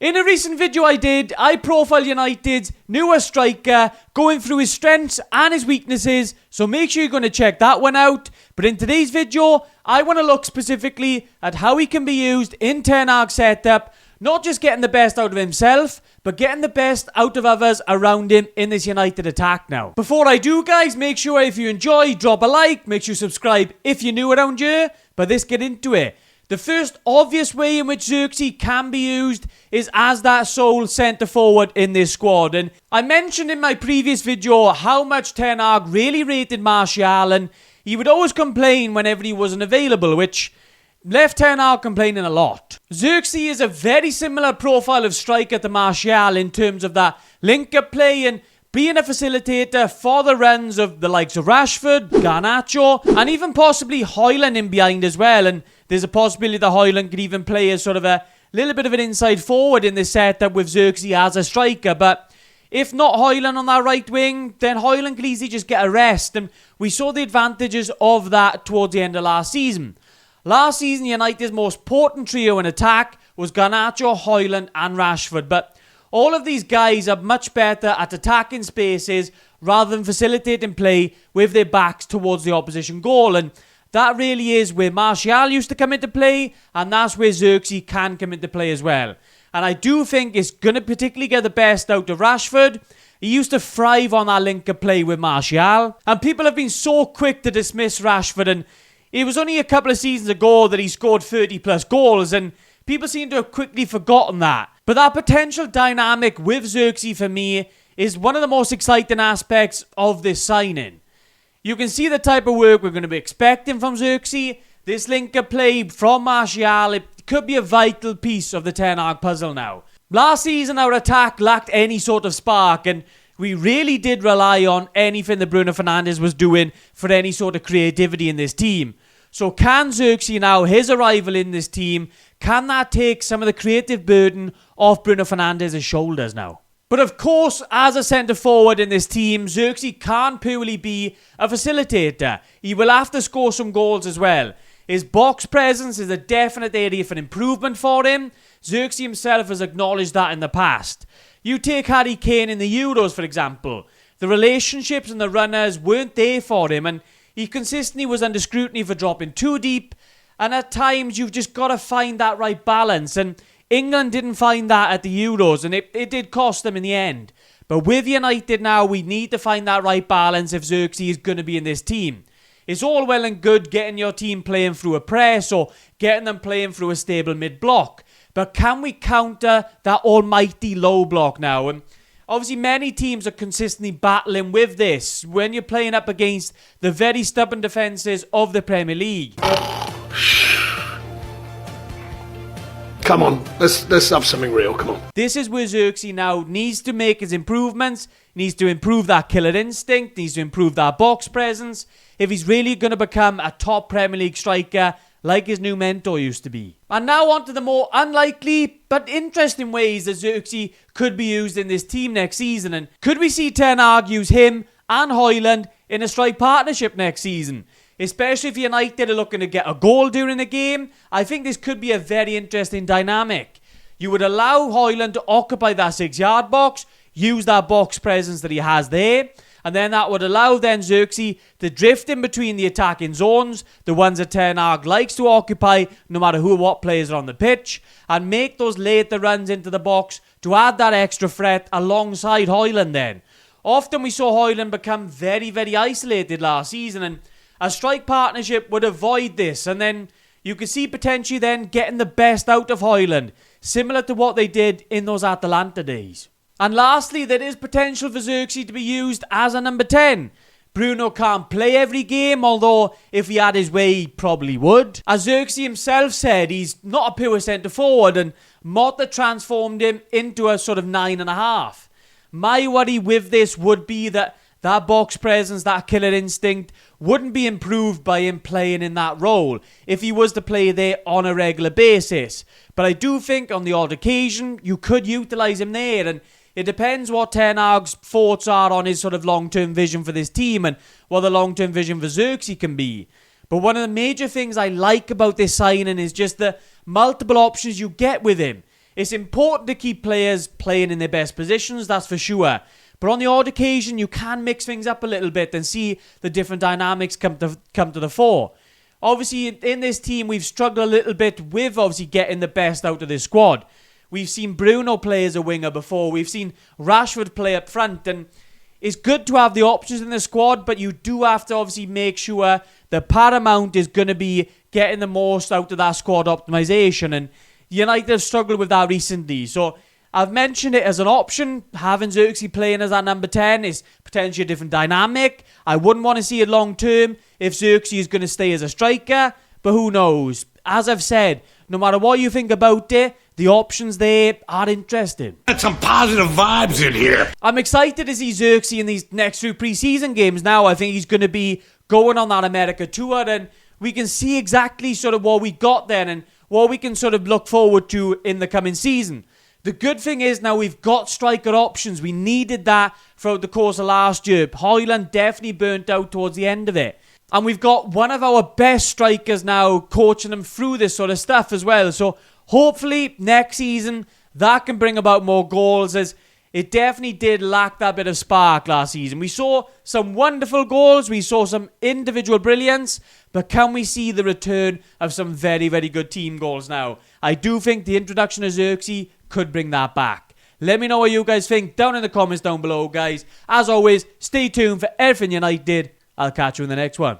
In a recent video I profiled United's newest striker, going through his strengths and his weaknesses, so make sure you're going to check that one out. But in today's video, I want to look specifically at how he can be used in Ten Hag's setup, not just getting the best out of himself, but getting the best out of others around him in this United attack now. Before I do, guys, make sure if you enjoy, drop a like, make sure you subscribe if you're new around here, but let's get into it. The first obvious way in which Zirkzee can be used is as that sole centre forward in this squad. And I mentioned in my previous video how much Ten Hag really rated Martial, and he would always complain whenever he wasn't available, which left Ten Hag complaining a lot. Zirkzee is a very similar profile of striker to Martial in terms of that link-up play and being a facilitator for the runs of the likes of Rashford, Garnacho, and even possibly Højlund in behind as well. And there's a possibility that Højlund could even play as sort of a little bit of an inside forward in this setup with Zirkzee as a striker. But if not Højlund on that right wing, then Højlund could easily just get a rest. And we saw the advantages of that towards the end of last season. Last season, United's most potent trio in attack was Garnacho, Højlund and Rashford. But all of these guys are much better at attacking spaces rather than facilitating play with their backs towards the opposition goal. And that really is where Martial used to come into play, and that's where Zirkzee can come into play as well. And I do think it's going to particularly get the best out of Rashford. He used to thrive on that link-up play with Martial. And people have been so quick to dismiss Rashford, and it was only a couple of seasons ago that he scored 30 plus goals, and people seem to have quickly forgotten that. But that potential dynamic with Zirkzee for me is one of the most exciting aspects of this signing. You can see the type of work we're going to be expecting from Zirkzee. This link-up play from Martial, it could be a vital piece of the Ten Hag puzzle now. Last season our attack lacked any sort of spark, and we really did rely on anything that Bruno Fernandes was doing for any sort of creativity in this team. So can Zirkzee now, his arrival in this team, can that take some of the creative burden off Bruno Fernandes' shoulders now? But of course, as a centre forward in this team, Zirkzee can't purely be a facilitator. He will have to score some goals as well. His box presence is a definite area for improvement for him. Zirkzee himself has acknowledged that in the past. You take Harry Kane in the Euros, for example. The relationships and the runners weren't there for him, and he consistently was under scrutiny for dropping too deep. And at times, you've just got to find that right balance. And England didn't find that at the Euros, and it did cost them in the end. But with United now, we need to find that right balance if Zirkzee is going to be in this team. It's all well and good getting your team playing through a press or getting them playing through a stable mid-block. But can we counter that almighty low block now? And obviously, many teams are consistently battling with this when you're playing up against the very stubborn defences of the Premier League. Come on, let's have something real, come on. This is where Zirkzee now needs to make his improvements, needs to improve that killer instinct, needs to improve that box presence, if he's really going to become a top Premier League striker like his new mentor used to be. And now on to the more unlikely but interesting ways that Zirkzee could be used in this team next season. And could we see Ten Hag use him and Højlund in a strike partnership next season? Especially if United are looking to get a goal during the game, I think this could be a very interesting dynamic. You would allow Højlund to occupy that 6-yard box, use that box presence that he has there, and then that would allow then Zirkzee to drift in between the attacking zones, the ones that Ten Hag likes to occupy no matter who or what players are on the pitch, and make those later runs into the box to add that extra threat alongside Højlund then. Often we saw Højlund become very, very isolated last season, and a strike partnership would avoid this, and then you could see potentially then getting the best out of Højlund, similar to what they did in those Atalanta days. And lastly, there is potential for Zirkzee to be used as a number 10. Bruno can't play every game, although if he had his way, he probably would. As Zirkzee himself said, he's not a pure centre forward, and Motta transformed him into a sort of 9.5. My worry with this would be that box presence, that killer instinct, wouldn't be improved by him playing in that role if he was to play there on a regular basis. But I do think on the odd occasion, you could utilise him there, and it depends what Ten Hag's thoughts are on his sort of long-term vision for this team and what the long-term vision for Zirkzee can be. But one of the major things I like about this signing is just the multiple options you get with him. It's important to keep players playing in their best positions, that's for sure. But on the odd occasion, you can mix things up a little bit and see the different dynamics come to the fore. Obviously, in this team, we've struggled a little bit with obviously getting the best out of this squad. We've seen Bruno play as a winger before. We've seen Rashford play up front. And it's good to have the options in the squad, but you do have to obviously make sure the paramount is going to be getting the most out of that squad optimisation. And United have struggled with that recently. So I've mentioned it as an option. Having Zirkzee playing as that number 10 is potentially a different dynamic. I wouldn't want to see it long term if Zirkzee is going to stay as a striker, but who knows? As I've said, no matter what you think about it, the options there are interesting. Got some positive vibes in here. I'm excited to see Zirkzee in these next 2 preseason games now. I think he's going to be going on that America tour, and we can see exactly sort of what we got then and what we can sort of look forward to in the coming season. The good thing is now we've got striker options. We needed that throughout the course of last year. Højlund definitely burnt out towards the end of it. And we've got one of our best strikers now coaching them through this sort of stuff as well. So hopefully next season that can bring about more goals, as it definitely did lack that bit of spark last season. We saw some wonderful goals. We saw some individual brilliance. But can we see the return of some very, very good team goals now? I do think the introduction of Zirkzee could bring that back. Let me know what you guys think down in the comments down below, guys. As always, stay tuned for everything United. I'll catch you in the next one.